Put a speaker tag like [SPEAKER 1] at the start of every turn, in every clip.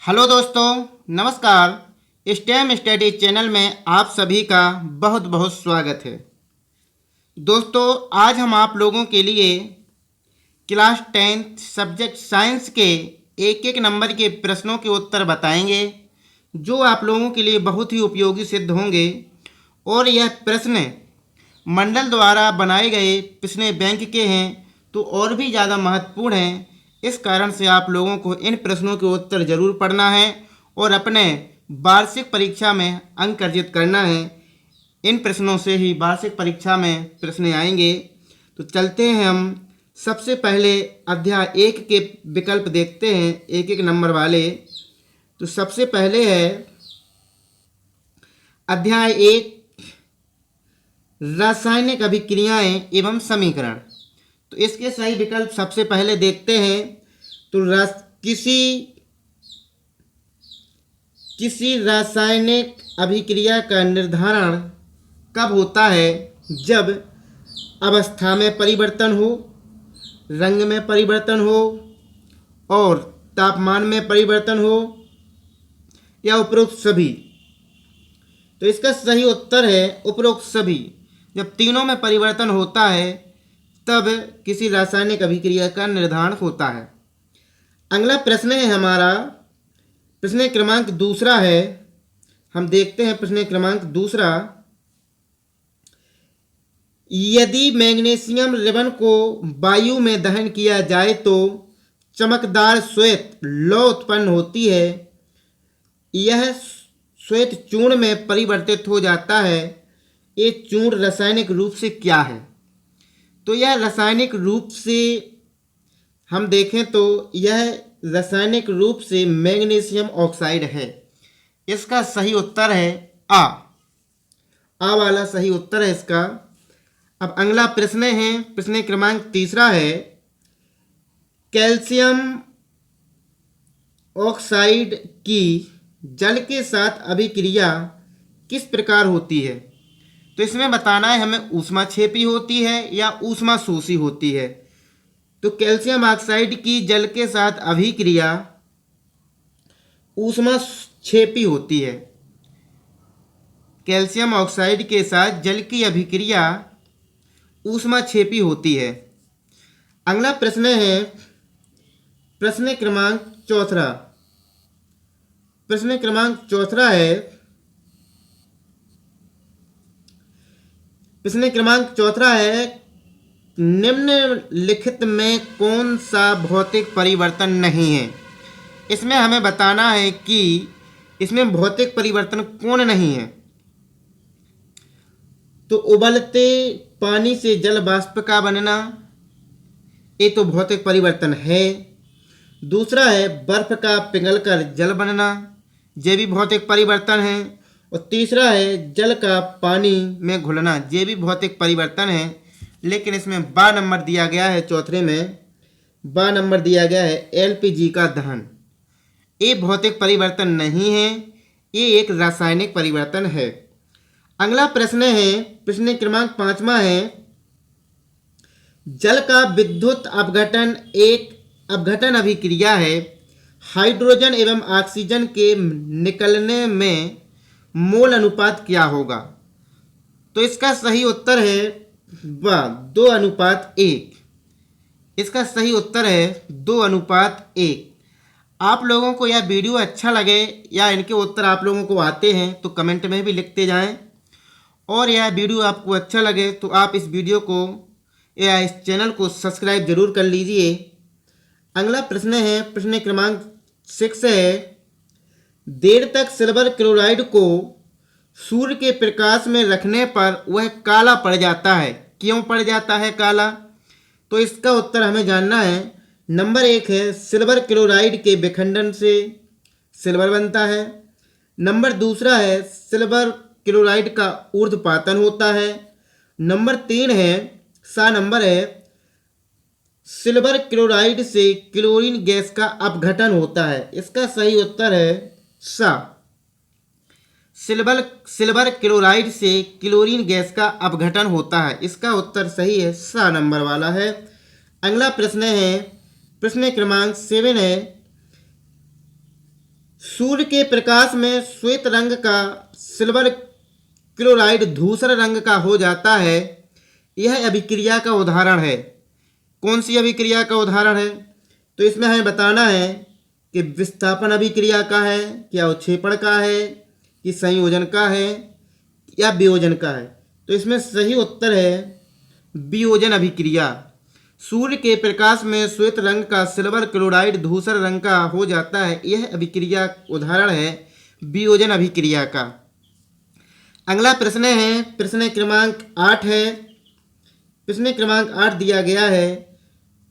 [SPEAKER 1] Hello दोस्तों, नमस्कार। Stem study channel में आप सभी का बहुत बहुत स्वागत है। दोस्तों, आज हम आप लोगों के लिए क्लास 10th सब्जेक्ट साइंस के एक एक नंबर के प्रश्नों के उत्तर बताएंगे, जो आप लोगों के लिए बहुत ही उपयोगी सिद्ध होंगे। और यह प्रश्न मंडल द्वारा बनाए गए पिछले बैंक के हैं, तो और भी ज़्यादा महत्वपूर्ण हैं। इस कारण से आप लोगों को इन प्रश्नों के उत्तर जरूर पढ़ना है और अपने वार्षिक परीक्षा में अंक अर्जित करना है। इन प्रश्नों से ही वार्षिक परीक्षा में प्रश्न आएंगे। तो चलते हैं, हम सबसे पहले अध्याय 1 के विकल्प देखते हैं, एक एक नंबर वाले। तो सबसे पहले है अध्याय 1, रासायनिक अभिक्रियाएं एवं समीकरण। तो इसके सही विकल्प सबसे पहले देखते हैं। तो किसी रासायनिक अभिक्रिया का निर्धारण कब होता है? जब अवस्था में परिवर्तन हो, रंग में परिवर्तन हो और तापमान में परिवर्तन हो, या उपरोक्त सभी। तो इसका सही उत्तर है उपरोक्त सभी। जब तीनों में परिवर्तन होता है तब किसी रासायनिक अभिक्रिया का निर्धारण होता है। अगला प्रश्न है हमारा, प्रश्न क्रमांक दूसरा है। हम देखते हैं प्रश्न क्रमांक दूसरा। यदि मैग्नीशियम रिबन को वायु में दहन किया जाए तो चमकदार श्वेत लौ उत्पन्न होती है। यह श्वेत चूर्ण में परिवर्तित हो जाता है। ये चूर्ण रासायनिक रूप से क्या है? तो यह रासायनिक रूप से हम देखें तो यह रासायनिक रूप से मैग्नीशियम ऑक्साइड है। इसका सही उत्तर है आ वाला सही उत्तर है इसका। अब अगला प्रश्न है, प्रश्न क्रमांक तीसरा है। कैल्शियम ऑक्साइड की जल के साथ अभिक्रिया किस प्रकार होती है? तो इसमें बताना है हमें ऊष्माक्षेपी होती है या ऊष्मा शोषी होती है। तो कैल्शियम ऑक्साइड की जल के साथ अभिक्रिया ऊष्माक्षेपी होती है। कैल्शियम ऑक्साइड के साथ जल की अभिक्रिया ऊष्माक्षेपी होती है। अगला प्रश्न है प्रश्न क्रमांक चौथा। प्रश्न क्रमांक चौथा है, प्रश्न क्रमांक चौथा है, निम्नलिखित में कौन सा भौतिक परिवर्तन नहीं है? इसमें हमें बताना है कि इसमें भौतिक परिवर्तन कौन नहीं है। तो उबलते पानी से जल वाष्प का बनना, ये तो भौतिक परिवर्तन है। दूसरा है बर्फ का पिघलकर जल बनना, ये भी भौतिक परिवर्तन है। और तीसरा है जल का पानी में घुलना, ये भी भौतिक परिवर्तन है। लेकिन इसमें बा नंबर दिया गया है, चौथे में बा नंबर दिया गया है एलपीजी का दहन। ये भौतिक परिवर्तन नहीं है, ये एक रासायनिक परिवर्तन है। अगला प्रश्न है, प्रश्न क्रमांक 5वां है। जल का विद्युत अपघटन एक अपघटन अभिक्रिया है। हाइड्रोजन एवं ऑक्सीजन के निकलने में मोल अनुपात क्या होगा? तो इसका सही उत्तर है 2:1। इसका सही उत्तर है 2:1। आप लोगों को यह वीडियो अच्छा लगे या इनके उत्तर आप लोगों को आते हैं तो कमेंट में भी लिखते जाएं। और यह वीडियो आपको अच्छा लगे तो आप इस वीडियो को या इस चैनल को सब्सक्राइब जरूर कर लीजिए। अगला प्रश्न है, प्रश्न क्रमांक 6 है। देर तक सिल्वर क्लोराइड को सूर्य के प्रकाश में रखने पर वह काला पड़ जाता है। क्यों पड़ जाता है काला? तो इसका उत्तर हमें जानना है। नंबर 1 है सिल्वर क्लोराइड के विखंडन से सिल्वर बनता है। नंबर दूसरा है सिल्वर क्लोराइड का ऊर्ध्वपातन होता है। नंबर 3 है नंबर है सिल्वर क्लोराइड से क्लोरीन गैस का अपघटन होता है। इसका सही उत्तर है सिल्वर क्लोराइड से क्लोरीन गैस का अपघटन होता है। इसका उत्तर सही है, नंबर वाला है। अगला प्रश्न है, प्रश्न क्रमांक 7 है। सूर्य के प्रकाश में श्वेत रंग का सिल्वर क्लोराइड धूसर रंग का हो जाता है, यह अभिक्रिया का उदाहरण है। कौन सी अभिक्रिया का उदाहरण है? तो इसमें हमें बताना है कि विस्थापन अभिक्रिया का है, क्या उत्क्षेपण का है, कि संयोजन का है या वियोजन का है। तो इसमें सही उत्तर है वियोजन अभिक्रिया। सूर्य के प्रकाश में श्वेत रंग का सिल्वर क्लोराइड धूसर रंग का हो जाता है, यह अभिक्रिया उदाहरण है वियोजन अभिक्रिया का। अगला प्रश्न है, प्रश्न क्रमांक 8 है। प्रश्न क्रमांक 8 दिया गया है,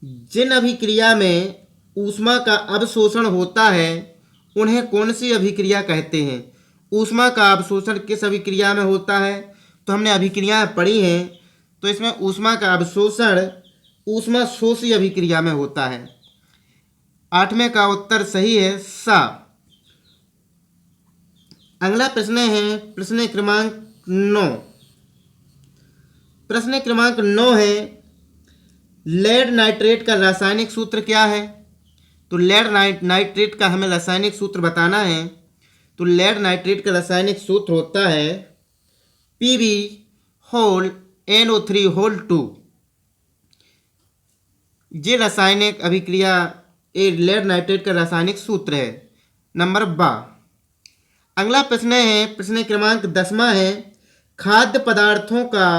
[SPEAKER 1] जिन अभिक्रिया में ऊष्मा का अवशोषण होता है उन्हें कौन सी अभिक्रिया कहते हैं? ऊष्मा का अवशोषण किस अभिक्रिया में होता है? तो हमने अभिक्रियाएं पढ़ी हैं, तो इसमें ऊष्मा का अवशोषण ऊष्मा शोषी अभिक्रिया में होता है। 8वें का उत्तर सही है सा। अगला प्रश्न है प्रश्न क्रमांक 9। प्रश्न क्रमांक 9 है, लेड नाइट्रेट का रासायनिक सूत्र क्या है? तो लेड नाइट्रेट का हमें रासायनिक सूत्र बताना है। तो लेड नाइट्रेट का रासायनिक सूत्र होता है PbNO3 ये रासायनिक अभिक्रिया लेड नाइट्रेट का रासायनिक सूत्र है। नंबर 12। अगला प्रश्न है प्रश्न क्रमांक 10वां है, खाद्य पदार्थों का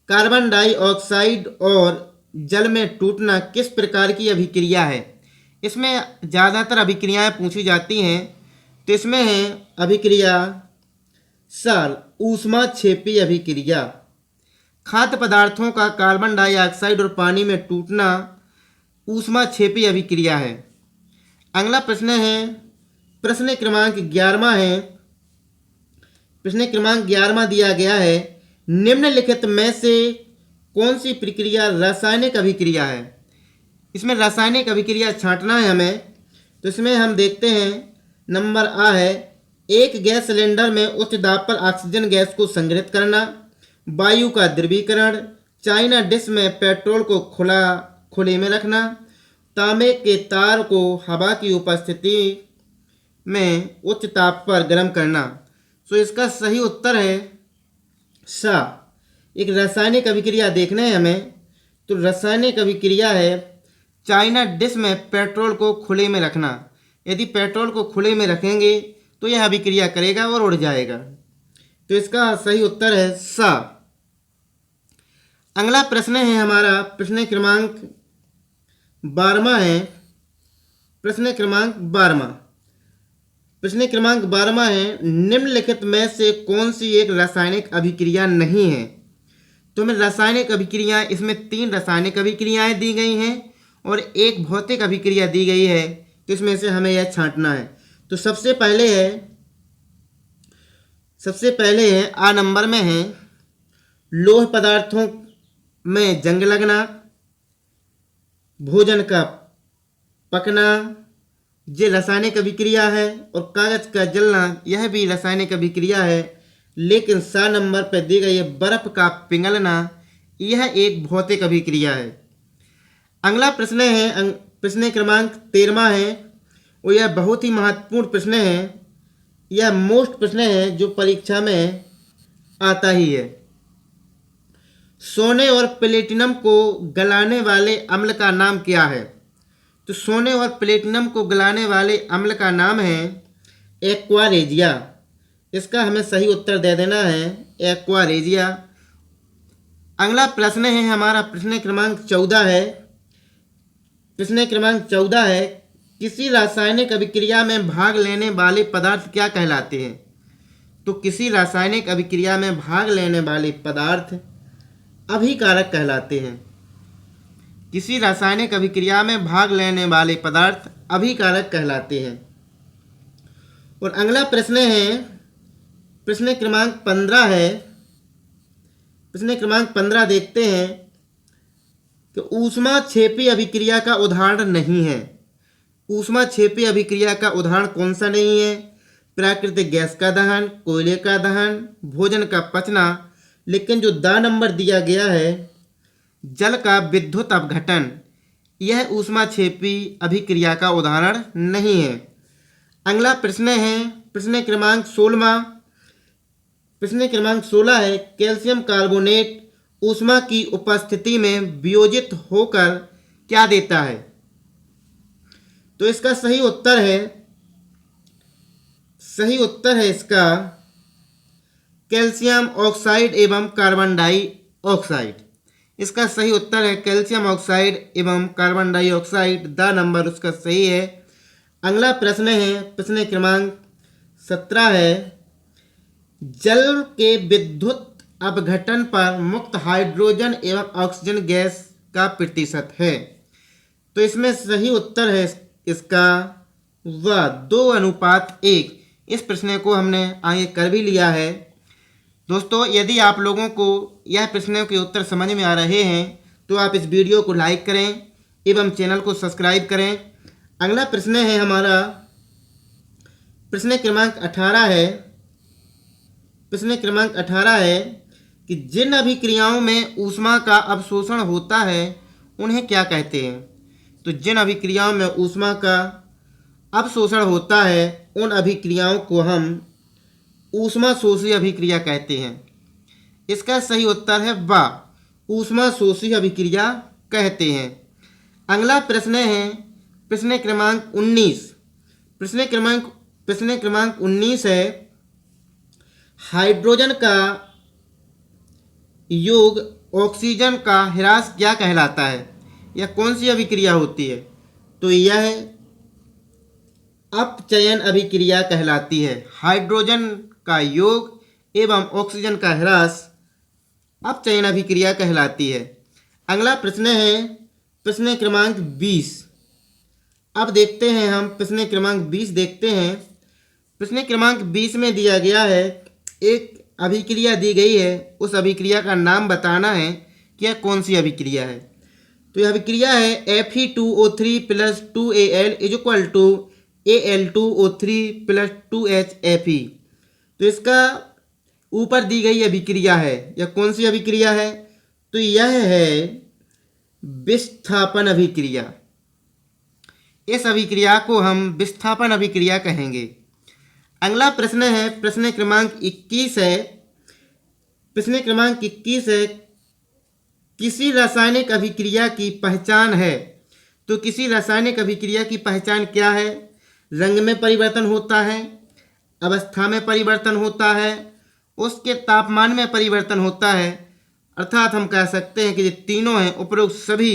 [SPEAKER 1] कार्बन डाइऑक्साइड और जल में टूटना किस प्रकार की अभिक्रिया है? इसमें ज़्यादातर अभिक्रियाएं पूछी जाती हैं, तो इसमें है अभिक्रिया साल ऊष्माक्षेपी अभिक्रिया। खाद्य पदार्थों का कार्बन डाइऑक्साइड और पानी में टूटना ऊष्माक्षेपी अभिक्रिया है। अगला प्रश्न है प्रश्न क्रमांक 11वां है। प्रश्न क्रमांक 11वां दिया गया है, निम्नलिखित में से कौन सी प्रक्रिया रासायनिक अभिक्रिया है? इसमें रासायनिक अभिक्रिया छांटना है हमें, तो इसमें हम देखते हैं नंबर आ है, एक गैस सिलेंडर में उच्च दाब पर ऑक्सीजन गैस को संग्रहित करना, वायु का द्रवीकरण, चाइना डिश में पेट्रोल को खुले में रखना, तांबे के तार को हवा की उपस्थिति में उच्च ताप पर गर्म करना। तो इसका सही उत्तर है सा। एक रासायनिक अभिक्रिया देखना है हमें, तो रासायनिक अभिक्रिया है चाइना डिश में पेट्रोल को खुले में रखना। यदि पेट्रोल को खुले में रखेंगे तो यह अभिक्रिया करेगा और उड़ जाएगा। तो इसका सही उत्तर है सा। अगला प्रश्न है हमारा प्रश्न क्रमांक 12वां है। प्रश्न क्रमांक 12वां। प्रश्न क्रमांक 12वां है, निम्नलिखित में से कौन सी एक रासायनिक अभिक्रिया नहीं है? तो हमें रासायनिक अभिक्रिया, इसमें 3 रासायनिक अभिक्रियाएं दी गई हैं और एक भौतिक अभिक्रिया दी गई है, तो इसमें से हमें यह छांटना है। तो सबसे पहले है आ नंबर में है, लोह पदार्थों में जंग लगना, भोजन का पकना, ये रासायनिक अभिक्रिया है, और कागज का जलना, यह भी रासायनिक अभिक्रिया है। लेकिन सा नंबर पर दी गई है बर्फ का पिघलना, यह एक भौतिक अभिक्रिया है। अगला प्रश्न है प्रश्न क्रमांक 13वां है, और यह बहुत ही महत्वपूर्ण प्रश्न है। यह मोस्ट प्रश्न है जो परीक्षा में आता ही है। सोने और प्लेटिनम को गलाने वाले अम्ल का नाम क्या है? तो सोने और प्लेटिनम को गलाने वाले अम्ल का नाम है एक्वा रेजिया। इसका हमें सही उत्तर दे देना है एक्वा रेजिया। अगला प्रश्न है हमारा प्रश्न क्रमांक 14 है। प्रश्न क्रमांक 14 है, किसी रासायनिक अभिक्रिया में भाग लेने वाले पदार्थ क्या कहलाते हैं? तो किसी रासायनिक अभिक्रिया में भाग लेने वाले पदार्थ अभिकारक कहलाते हैं। किसी रासायनिक अभिक्रिया में भाग लेने वाले पदार्थ अभिकारक कहलाते हैं। और अगला प्रश्न है प्रश्न क्रमांक 15 है। प्रश्न क्रमांक 15 देखते हैं कि ऊष्माक्षेपी अभिक्रिया का उदाहरण नहीं है। ऊष्माक्षेपी अभिक्रिया का उदाहरण कौन सा नहीं है? प्राकृतिक गैस का दहन, कोयले का दहन, भोजन का पचना। लेकिन जो दा नंबर दिया गया है जल का विद्युत अपघटन, यह ऊष्माक्षेपी अभिक्रिया का उदाहरण नहीं है। अगला प्रश्न है प्रश्न क्रमांक 16। प्रश्न क्रमांक 16 है कैल्शियम कार्बोनेट ऊष्मा की उपस्थिति में वियोजित होकर क्या देता है? तो इसका सही उत्तर है इसका कैल्शियम ऑक्साइड एवं कार्बन डाइऑक्साइड। इसका सही उत्तर है कैल्शियम ऑक्साइड एवं कार्बन डाइऑक्साइड। द नंबर उसका सही है। अगला प्रश्न है प्रश्न क्रमांक 17 है जल के विद्युत अपघटन पर मुक्त हाइड्रोजन एवं ऑक्सीजन गैस का प्रतिशत है। तो इसमें सही उत्तर है इसका 2:1। इस प्रश्न को हमने आगे कर भी लिया है। दोस्तों, यदि आप लोगों को यह प्रश्नों के उत्तर समझ में आ रहे हैं तो आप इस वीडियो को लाइक करें एवं चैनल को सब्सक्राइब करें। अगला प्रश्न है हमारा प्रश्न क्रमांक 18 है। प्रश्न क्रमांक 18 है कि जिन अभिक्रियाओं में ऊष्मा का अवशोषण होता है उन्हें क्या कहते हैं? तो जिन अभिक्रियाओं में ऊष्मा का अवशोषण होता है उन अभिक्रियाओं को हम ऊष्मा शोषी अभिक्रिया कहते हैं। इसका सही उत्तर है ऊष्मा शोषी अभिक्रिया कहते हैं। अगला प्रश्न है प्रश्न क्रमांक 19। प्रश्न क्रमांक 19 है हाइड्रोजन का योग ऑक्सीजन का ह्रास क्या कहलाता है? यह कौन सी अभिक्रिया होती है? तो यह अपचयन अभिक्रिया कहलाती है। हाइड्रोजन का योग एवं ऑक्सीजन का ह्रास अपचयन अभिक्रिया कहलाती है। अगला प्रश्न है प्रश्न क्रमांक 20। अब देखते हैं हम प्रश्न क्रमांक 20 देखते हैं। प्रश्न क्रमांक 20 में दिया गया है एक अभिक्रिया दी गई है, उस अभिक्रिया का नाम बताना है कि यह कौन सी अभिक्रिया है। तो यह अभिक्रिया है Fe2O3 + 2Al = Al2O3 + 2HFe। तो इसका ऊपर दी गई अभिक्रिया है, यह कौन सी अभिक्रिया है? तो यह है विस्थापन अभिक्रिया। इस अभिक्रिया को हम विस्थापन अभिक्रिया कहेंगे। अगला प्रश्न है प्रश्न क्रमांक 21 है। प्रश्न क्रमांक 21 है किसी रासायनिक अभिक्रिया की पहचान है। तो किसी रासायनिक अभिक्रिया की पहचान क्या है? रंग में परिवर्तन होता है, अवस्था में परिवर्तन होता है, उसके तापमान में परिवर्तन होता है। अर्थात हम कह सकते हैं कि ये तीनों हैं उपरोक्त सभी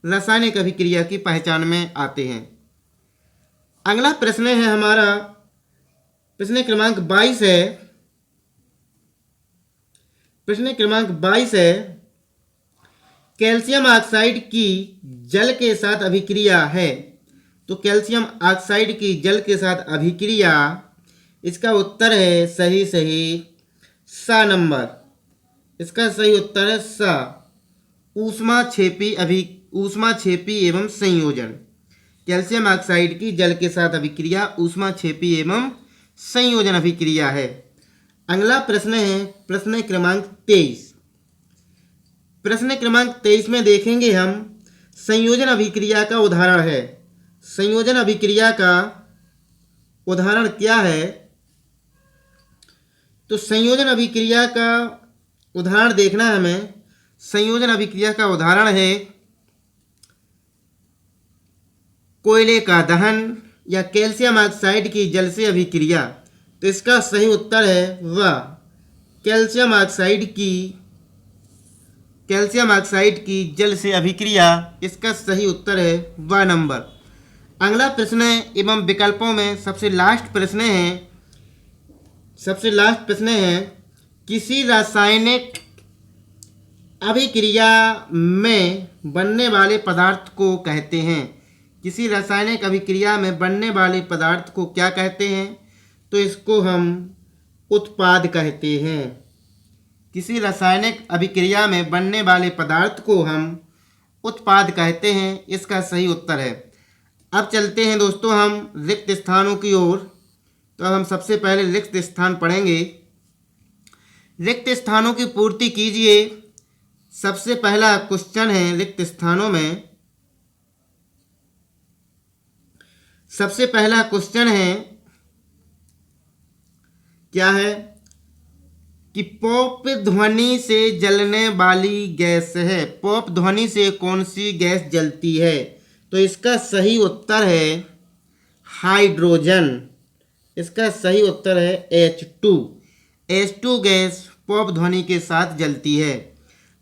[SPEAKER 1] रासायनिक अभिक्रिया की पहचान में आते हैं। अगला प्रश्न है हमारा प्रश्न क्रमांक 22 है। प्रश्न क्रमांक 22 है कैल्शियम ऑक्साइड की जल के साथ अभिक्रिया है। तो कैल्शियम ऑक्साइड की जल के साथ अभिक्रिया, इसका उत्तर है सही नंबर। इसका सही उत्तर है ऊष्माक्षेपी एवं संयोजन। कैल्शियम ऑक्साइड की जल के साथ अभिक्रिया ऊष्माक्षेपी एवं संयोजन अभिक्रिया है। अगला प्रश्न है प्रश्न क्रमांक 23। प्रश्न क्रमांक 23 में देखेंगे हम संयोजन अभिक्रिया का उदाहरण है। संयोजन अभिक्रिया का उदाहरण क्या है? तो संयोजन अभिक्रिया का उदाहरण देखना है हमें। संयोजन अभिक्रिया का उदाहरण है कोयले का दहन या कैल्शियम ऑक्साइड की जल से अभिक्रिया। तो इसका सही उत्तर है कैल्शियम ऑक्साइड की जल से अभिक्रिया। इसका सही उत्तर है नंबर। अगला प्रश्न एवं विकल्पों में सबसे लास्ट प्रश्न है किसी रासायनिक अभिक्रिया में बनने वाले पदार्थ को कहते हैं। किसी रासायनिक अभिक्रिया में बनने वाले पदार्थ को क्या कहते हैं? तो इसको हम उत्पाद कहते हैं। किसी रासायनिक अभिक्रिया में बनने वाले पदार्थ को हम उत्पाद कहते हैं। इसका सही उत्तर है। अब चलते हैं दोस्तों हम रिक्त स्थानों की ओर। तो हम सबसे पहले रिक्त स्थान पढ़ेंगे। रिक्त स्थानों की पूर्ति कीजिए। सबसे पहला क्वेश्चन है रिक्त स्थानों में। सबसे पहला क्वेश्चन है क्या है कि पॉप ध्वनि से जलने वाली गैस है। पॉप ध्वनि से कौन सी गैस जलती है? तो इसका सही उत्तर है हाइड्रोजन। इसका सही उत्तर है H2। H2 गैस पॉप ध्वनि के साथ जलती है।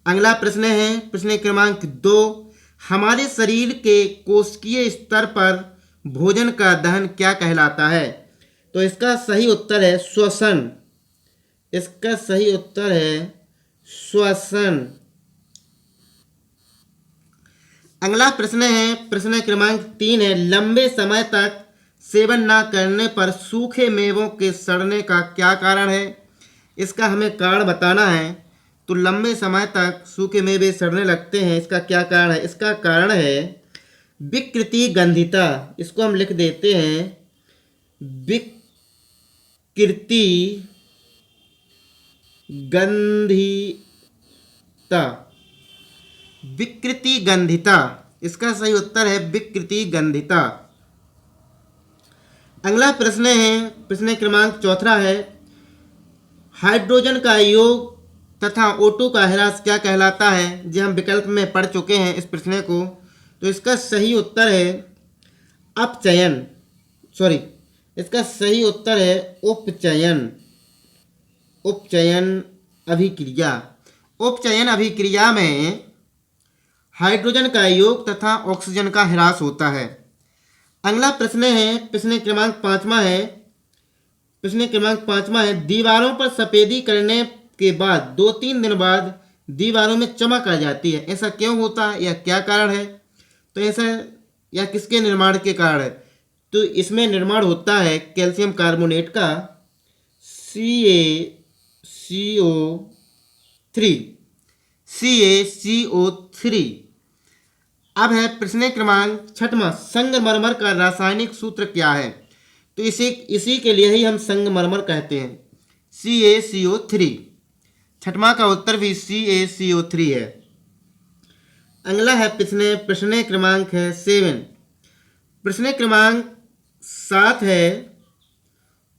[SPEAKER 1] अगला प्रश्न है प्रश्न क्रमांक 2। हमारे शरीर के कोशिकीय स्तर पर भोजन का दहन क्या कहलाता है? तो इसका सही उत्तर है श्वसन। इसका सही उत्तर है श्वसन। अगला प्रश्न है प्रश्न क्रमांक 3 है लंबे समय तक सेवन ना करने पर सूखे मेवों के सड़ने का क्या कारण है? इसका हमें कारण बताना है। तो लंबे समय तक सूखे मेवे सड़ने लगते हैं, इसका क्या कारण है? इसका कारण है विकृति गंधिता। इसको हम लिख देते हैं विकृति गंधिता। विकृति गंधिता, इसका सही उत्तर है विकृति गंधिता। अगला प्रश्न है प्रश्न क्रमांक 4 है हाइड्रोजन का योग तथा O2 का ह्रास क्या कहलाता है? जो हम विकल्प में पढ़ चुके हैं इस प्रश्न को। तो इसका सही उत्तर है अपचयन, सॉरी, इसका सही उत्तर है उपचयन। उपचयन अभिक्रिया। उपचयन अभिक्रिया में हाइड्रोजन का योग तथा ऑक्सीजन का ह्रास होता है। अगला प्रश्न है प्रश्न क्रमांक 5 है। प्रश्न क्रमांक 5 है दीवारों पर सफेदी करने के बाद 2-3 दिन बाद दीवारों में चमक आ जाती है, ऐसा क्यों होता है या क्या कारण है? तो ऐसा या किसके निर्माण के कारण है? तो इसमें निर्माण होता है कैल्शियम कार्बोनेट का CaCO3। अब है प्रश्न क्रमांक 6 संगमरमर का रासायनिक सूत्र क्या है? तो इसी के लिए ही हम संगमरमर कहते हैं CaCO3। 6वां का उत्तर भी CaCO3 है। अगला है प्रश्न क्रमांक है 7। प्रश्न क्रमांक 7 है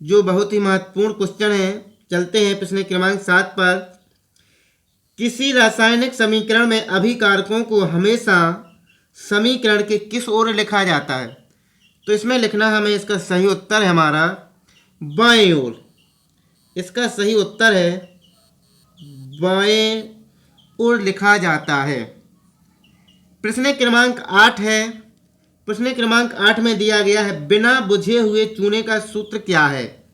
[SPEAKER 1] जो बहुत ही महत्वपूर्ण क्वेश्चन है। चलते हैं प्रश्न क्रमांक 7 पर। किसी रासायनिक समीकरण में अभिकारकों को हमेशा समीकरण के किस ओर लिखा जाता है? तो इसमें लिखना हमें इसका सही उत्तर है हमारा बाएं ओर। इसका सही उत्तर है बाएं ओर लिखा जाता है। प्रश्न क्रमांक 8 है। प्रश्न क्रमांक 8 में दिया गया है बिना बुझे हुए चूने का सूत्र क्या है?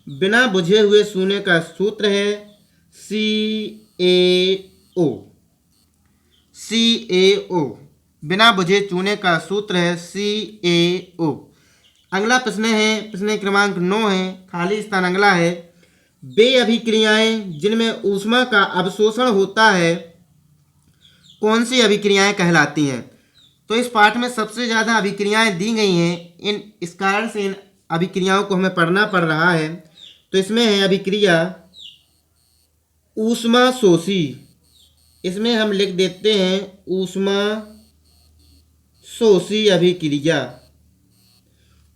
[SPEAKER 1] बिना बुझे हुए चूने का सूत्र है CaO। बिना बुझे चूने का सूत्र है CaO। अगला प्रश्न है प्रश्न क्रमांक 9 है। खाली स्थान अगला है वे अभिक्रियाएं जिनमें ऊष्मा का अवशोषण होता है कौन सी अभिक्रियाएं कहलाती हैं? तो इस पाठ में सबसे ज़्यादा अभिक्रियाएं दी गई हैं, इस कारण से इन अभिक्रियाओं को हमें पढ़ना पड़ रहा है। तो इसमें है अभिक्रिया ऊष्मा शोषी। इसमें हम लिख देते हैं ऊष्मा शोषी अभिक्रिया।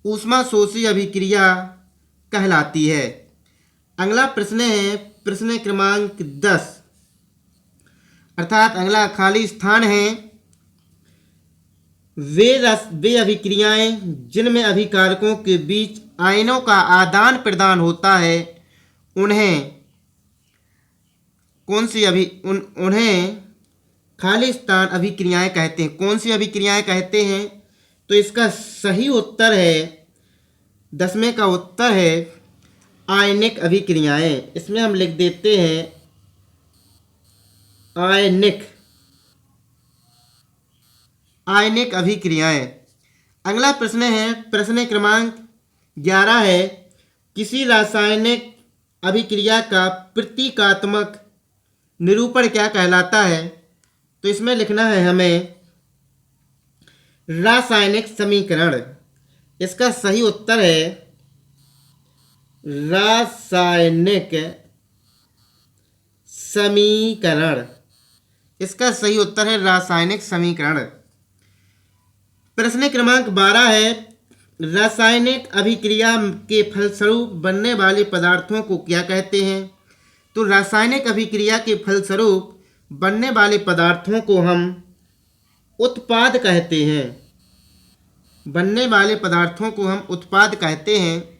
[SPEAKER 1] ऊष्मा शोषी अभिक्रिया कहलाती है। अगला प्रश्न है प्रश्न क्रमांक 10, अर्थात अगला खाली स्थान है वे अभिक्रियाएं जिनमें अभिकारकों के बीच आयनों का आदान प्रदान होता है उन्हें उन्हें खाली स्थान अभिक्रियाएं कहते हैं। कौन सी अभिक्रियाएं कहते हैं? तो इसका सही उत्तर है 10वें का उत्तर है आयनिक अभिक्रियाएं। इसमें हम लिख देते हैं आयनिक अभिक्रियाएं। अगला प्रश्न है प्रश्न क्रमांक 11 है किसी रासायनिक अभिक्रिया का प्रतीकात्मक निरूपण क्या कहलाता है? तो इसमें लिखना है हमें रासायनिक समीकरण। इसका सही उत्तर है रासायनिक समीकरण। इसका सही उत्तर है रासायनिक समीकरण। प्रश्न क्रमांक 12 है रासायनिक अभिक्रिया के फलस्वरूप बनने वाले पदार्थों को क्या कहते हैं? तो रासायनिक अभिक्रिया के फलस्वरूप बनने वाले पदार्थों को हम उत्पाद कहते हैं। बनने वाले पदार्थों को हम उत्पाद कहते हैं।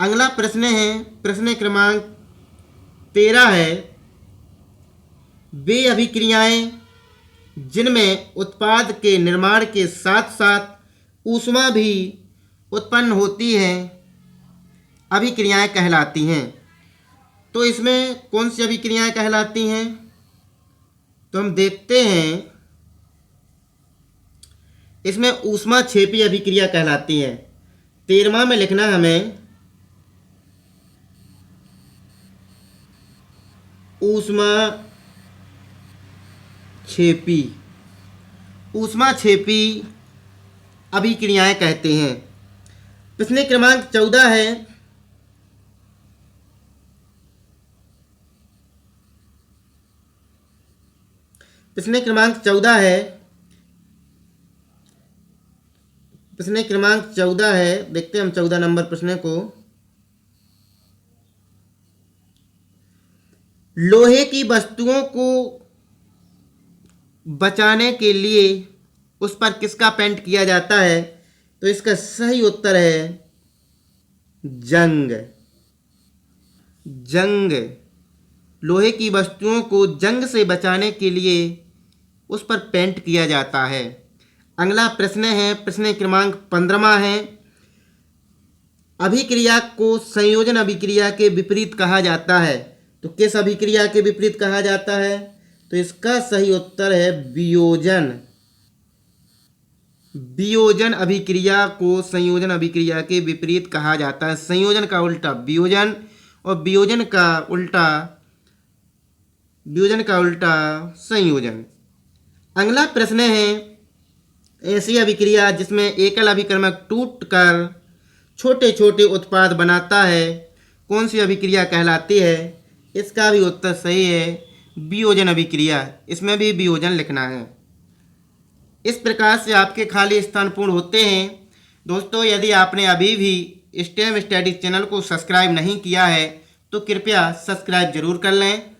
[SPEAKER 1] अगला प्रश्न है, प्रश्न क्रमांक 13 है, वे अभिक्रियाएं जिनमें उत्पाद के निर्माण के साथ साथ ऊष्मा भी उत्पन्न होती है अभिक्रियाएं कहलाती हैं। तो इसमें कौन सी अभिक्रियाएं कहलाती हैं? तो हम देखते हैं, इसमें ऊष्माक्षेपी अभिक्रिया कहलाती है। 13वां में लिखना है हमें ऊष्माक्षेपी। ऊष्माक्षेपी अभिक्रियाएं कहते हैं। प्रश्न क्रमांक 14 है, प्रश्न क्रमांक 14 है, प्रश्न क्रमांक 14 है, देखते हैं हम 14 नंबर प्रश्न को। लोहे की वस्तुओं को बचाने के लिए उस पर किसका पेंट किया जाता है? तो इसका सही उत्तर है जंग। जंग। लोहे की वस्तुओं को जंग से बचाने के लिए उस पर पेंट किया जाता है। अगला प्रश्न है, प्रश्न क्रमांक 15वां है, अभिक्रिया को संयोजन अभिक्रिया के विपरीत कहा जाता है। तो किस अभिक्रिया के विपरीत कहा जाता है? तो इसका सही उत्तर है वियोजन। वियोजन अभिक्रिया को संयोजन अभिक्रिया के विपरीत कहा जाता है। संयोजन का उल्टा वियोजन और वियोजन का उल्टा संयोजन। अगला प्रश्न है, ऐसी अभिक्रिया जिसमें एकल अभिकर्मक टूटकर छोटे छोटे उत्पाद बनाता है, कौन सी अभिक्रिया कहलाती है? इसका भी उत्तर सही है वियोजन अभिक्रिया। इसमें भी वियोजन लिखना है। इस प्रकार से आपके खाली स्थान पूर्ण होते हैं। दोस्तों, यदि आपने अभी भी स्टेम स्टडी चैनल को सब्सक्राइब नहीं किया है तो कृपया सब्सक्राइब जरूर कर लें।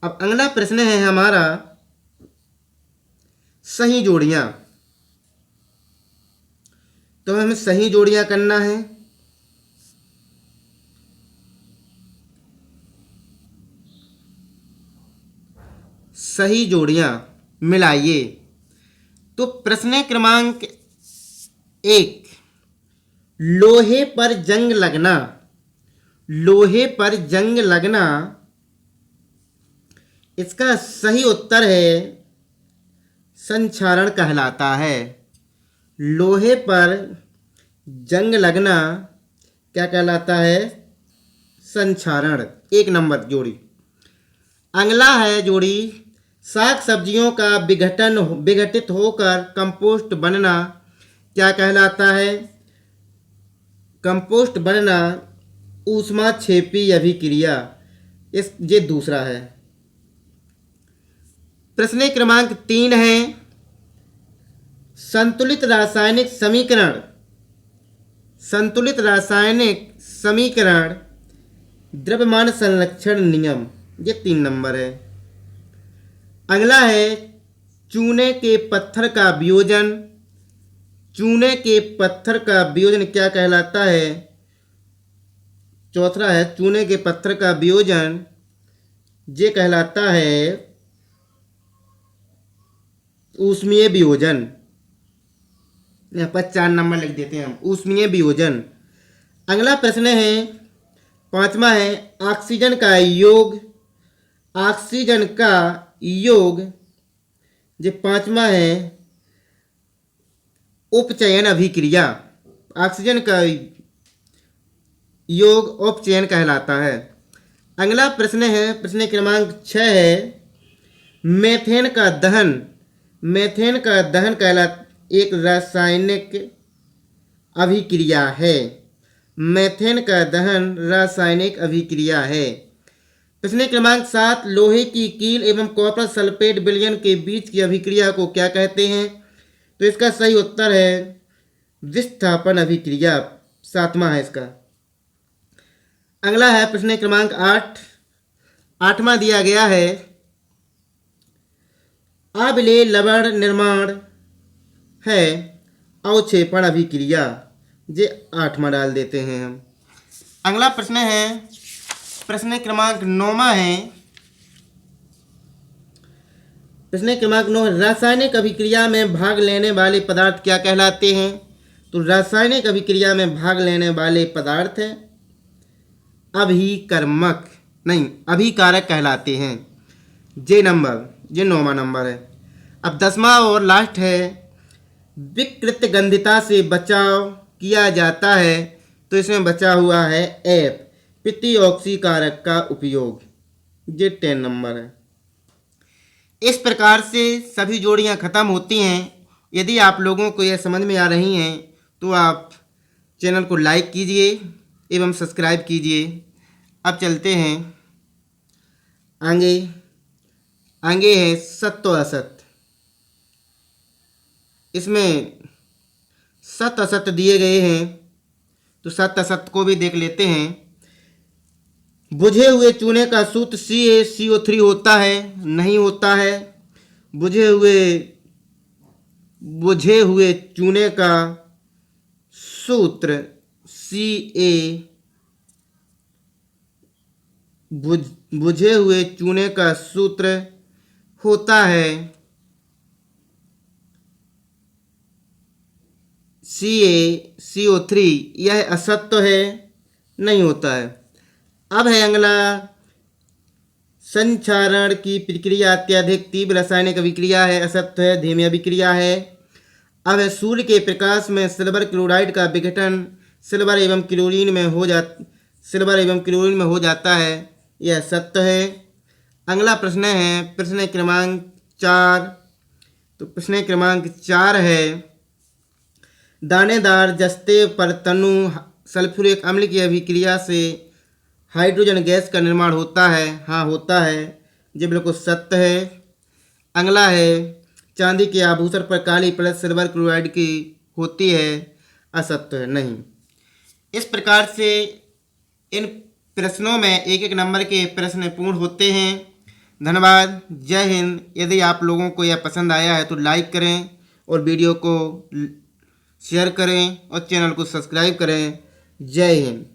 [SPEAKER 1] अब अगला प्रश्न है हमारा सही जोड़ियां। तो हमें सही जोड़ियां करना है। सही जोड़ियां मिलाइए। तो प्रश्न क्रमांक 1, लोहे पर जंग लगना। लोहे पर जंग लगना, इसका सही उत्तर है संक्षारण कहलाता है। लोहे पर जंग लगना क्या कहलाता है? संक्षारण। 1 नंबर जोड़ी। अगला है जोड़ी, साग सब्जियों का विघटित होकर कंपोस्ट बनना क्या कहलाता है? कंपोस्ट बनना ऊष्माक्षेपी अभिक्रिया। ये दूसरा है। प्रश्न क्रमांक 3 है, संतुलित रासायनिक समीकरण। संतुलित रासायनिक समीकरण द्रव्यमान संरक्षण नियम। ये 3 नंबर है। अगला है, चूने के पत्थर का वियोजन। चूने के पत्थर का वियोजन क्या कहलाता है? चौथा है, चूने के पत्थर का वियोजन ये कहलाता है ऊष्मीय वियोजन। यहाँ पर 4 नंबर लिख देते हैं हम, ऊष्मीय वियोजन। अगला प्रश्न है 5वां है, ऑक्सीजन का योग। ऑक्सीजन का योग ये 5वां है उपचयन अभिक्रिया। ऑक्सीजन का योग उपचयन कहलाता है। अगला प्रश्न है, प्रश्न क्रमांक 6 है, मेथेन का दहन। मेथेन का दहन कहलाता एक रासायनिक अभिक्रिया है। मेथेन का दहन रासायनिक अभिक्रिया है। प्रश्न क्रमांक 7, लोहे की कील एवं कॉपर सल्फेट विलयन के बीच की अभिक्रिया को क्या कहते हैं? तो इसका सही उत्तर है विस्थापन अभिक्रिया 7वां है इसका। अगला है प्रश्न क्रमांक 8वां दिया गया है, अवलेय लवण निर्माण है अवक्षेपण अभिक्रिया। ये 8वां डाल देते हैं हम। अगला प्रश्न है प्रश्न क्रमांक 9वां है। प्रश्न क्रमांक 9, रासायनिक अभिक्रिया में भाग लेने वाले पदार्थ क्या कहलाते हैं? तो रासायनिक अभिक्रिया में भाग लेने वाले पदार्थ अभिकर्मक नहीं अभिकारक कहलाते हैं। ये 9वां नंबर है। अब 10वां और लास्ट है, विकृत गंधिता से बचाव किया जाता है, तो इसमें बचा हुआ है एफ, प्रतिऑक्सीकारक का उपयोग। ये 10 नंबर है। इस प्रकार से सभी जोड़ियां खत्म होती हैं। यदि आप लोगों को यह समझ में आ रही हैं तो आप चैनल को लाइक कीजिए एवं सब्सक्राइब कीजिए। अब चलते हैं आगे है सत्य और असत्य। इसमें सत्य असत्य दिए गए हैं, तो सत्य असत्य को भी देख लेते हैं। बुझे हुए चूने का सूत्र CaCO3 होता है, नहीं होता है। बुझे हुए चूने का सूत्र बुझे हुए चूने का सूत्र होता है CaCO3। यह असत्य है, नहीं होता है। अब है अगला, संक्षारण की प्रक्रिया अत्यधिक तीव्र रासायनिक अभिक्रिया है, असत्य है, धीमी अभिक्रिया है। अब है सूर्य के प्रकाश में सिल्वर क्लोराइड का विघटन सिल्वर एवं क्लोरीन में हो जाता है, यह सत्य है। अगला प्रश्न है प्रश्न क्रमांक 4। तो प्रश्न क्रमांक 4 है, दानेदार जस्ते परतनु सल्फ्यूरिक अम्ल की अभिक्रिया से हाइड्रोजन गैस का निर्माण होता है, हाँ होता है, ये बिल्कुल सत्य है। अगला है, चांदी के आभूषण पर काली परत सिल्वर क्लोराइड की होती है, असत्य है, नहीं। इस प्रकार से इन प्रश्नों में 1-1 नंबर के प्रश्न पूर्ण होते हैं। धन्यवाद, जय हिंद। यदि आप लोगों को यह पसंद आया है तो लाइक करें और वीडियो को शेयर करें और चैनल को सब्सक्राइब करें। जय हिंद।